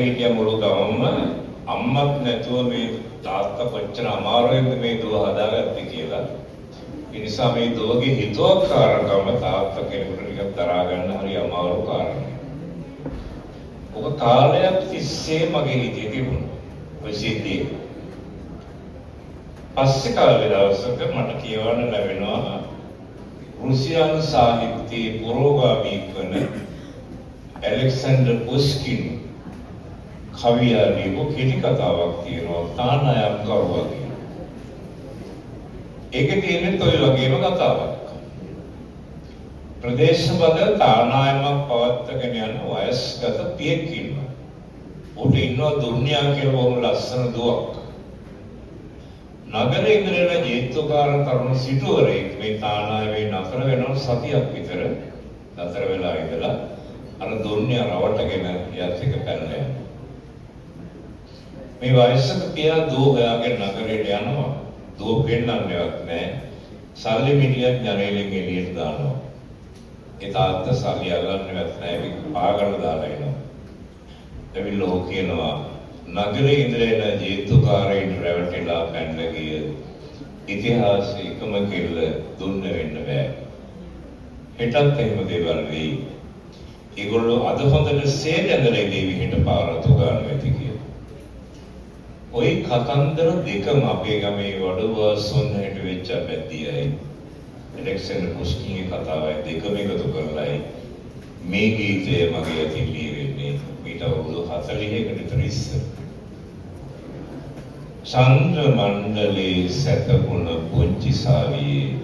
හිටිය මුළු ගමම අම්මත් නැතුව මේ තාත්තා කොච්චර අමාරුවෙන්ද මේ දුව හදාගත්තේ කියලා. ඒ නිසා මේ දුවගේ හිතුවක්කාරකම තාත්තා කෙනෙකුට ටිකක් දරා ගන්න හරි අමාරු කාරණයක්. ඔක කාලයක් තිස්සේ මගේ හිතේ තිබුණා. ඔය සිද්ධිය. පස්සේ කාලේ දවසක මට කියවන්න ලැබෙනවා රුසියානු සාහිත්‍යයේ පුරෝගාමී වන ඇලෙක්සැන්ඩර් පුස්කින් කවියා ලියපු කෙටි කතාවක් තියෙනවා තානායම් කරුවා කියන. ඒකේ තියෙන ඔය වගේම කතාවක්. ප්‍රදේශබද තානායමක් පවත්වාගෙන යන වයස්ගත පියෙක් ඉන්නවා. උට ඉන්නවා දුර්නියා කියලා බොහොම ලස්සන දුවක්. නගරේ ඉඳලා ජීවිතකාර තරුණ සිටුවරයෙක් මේ තානායමේ නතර වෙනවා සතියක් විතර. නතර වෙලා ඉඳලා අර දුර්නියා රවටගෙන යත් එක පැනලා යනවා. මේ වයසක පියා දුව හොයාගෙන නගරයට යනවා. දුව පෙන්නන්නේවත් නැහැ. සල්ලි මිටියක් ජනේලෙන් එළියට දානවා. ඒ තාත්තා සල්ලි අල්ලන්නේවත් නැහැ. ඒක පාගල දාලා එනවා. එවිලෝ කියනවා නගරේ ඉඳලා ජීවිතකාරයින් රැවටිලා පැනලා ගිය ඉතිහාසයේ එකම කෙල්ල දුන්න වෙන්න බෑ. හෙටත් එහෙම දේවල් වෙයි. ඒගොල්ලෝ අද හොඳට සේදැඳලා ඉඳී හිට පාරතු ගන්න ඇති කියලා. ওই කතන්දර දෙකම අපේ ගමේ වඩුවසොන් හැට වෙච්ච පැද්දියයි ඇලෙක්සැන්ඩර් පුස්කින්ගේ කතාවයි දෙකම එකතු කරලායි මේ ගීතය මගේ අතින් ලියවෙන්නේ ඊට අවුරුදු 40කට විතර ඉස්සර. චන්ද්‍ර මණ්ඩලේ සැතපුණ පුංචි සාවියේ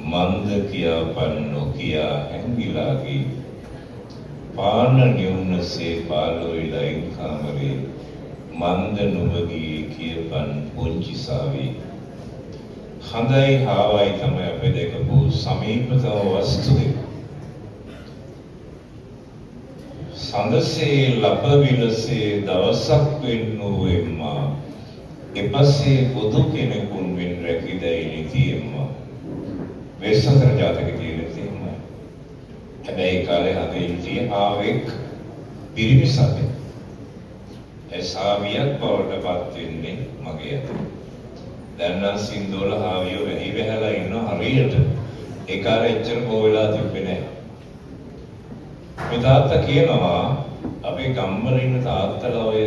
මන්ද කියා පන් නොකියා හැංගිලාගේ පාන නිවුනසේ පාලොයිලා කාමරේ මන්ද නුඹගේ කියපන් පුංචි සාවි. හඳයි හාවයි තමයි අපේ දෙකපු සමීපතම වස්තුවේ. සඳසේ ලපවිලසේ දවසක් වෙන්නෝ එම්මා එපසේ බුදු කෙනෙකුන් වෙන් රැකිදයි නිතියම්මා. වෙස්සතර ජාතක තියෙන තියෙනවා. හැබැයි කාලේ හදේ ආවෙක් පිරිමි සතෙක්. සාවියක් බවට පත් වෙන්නේ මගේ අත. දැන් නම් සින්දුවල හාවියෝ වෙහි වෙහලා ඉන්නවා හරියට. ඒ කාලේ එච්චර බෝ වෙලා තිබ්බේ නැහැ. මේ තාත්තා කියනවා අපේ ගම්වල ඉන්න තාත්තලා ඔය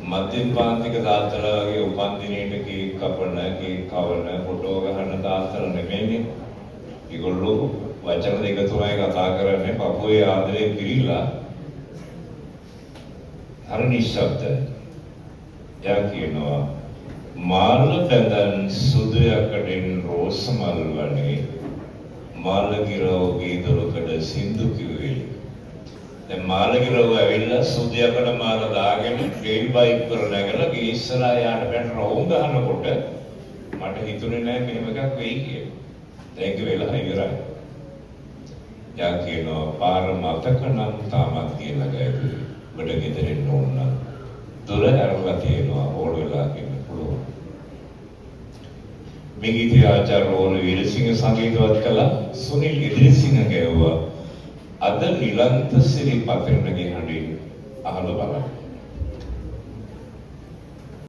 මධ්‍යම පාන්තික තාත්තලා වගේ උපන්දිනේට කේක් කපන, කේක් කවන, ෆොටෝ ගහන තාත්තලා නෙමෙයිනේ. ඒගොල්ලෝ වචන දෙක තුනයි කතා කරන්නේ පපුවේ ආදරේ පිරීලා හර නිශ්ශබ්ද. යා කියනවා මාළ බඳන් සුදු යකඩෙන් රෝස මල් වනේ මාළගිරවගේ දොරකඩ සින්දු කිව්වේ. දැන් මාළගිරව ඇවිල්ලා සුදු යකඩ මාළ දාගෙන ට්‍රේන් බයික් වල නැගලා ගේ ඉස්සරහා යාට පැන රවුම් ගහනකොට මට හිතුනේ නෑ මෙහෙම එකක් වෙයි කියලා. දැන් ඒක වෙලා ඉවරයි. යා කියනවා පාර මතක නම් තාමත් කියලා ගෑවේ. බඩ ගෙදරින් ඕන දොර ඇරලා තියෙනවා ඕල් වෙලා කියන්න පුළුවන්. මේ ගීතය ආචාර්ය රෝහණ වීරසිංහ සංගීතවත් කළා. සුනිල් ඉදිරිසිංහ ගැයුවා. අද නිලන්ත සිරි පතනගේ හඬින් අහලා බලන්න.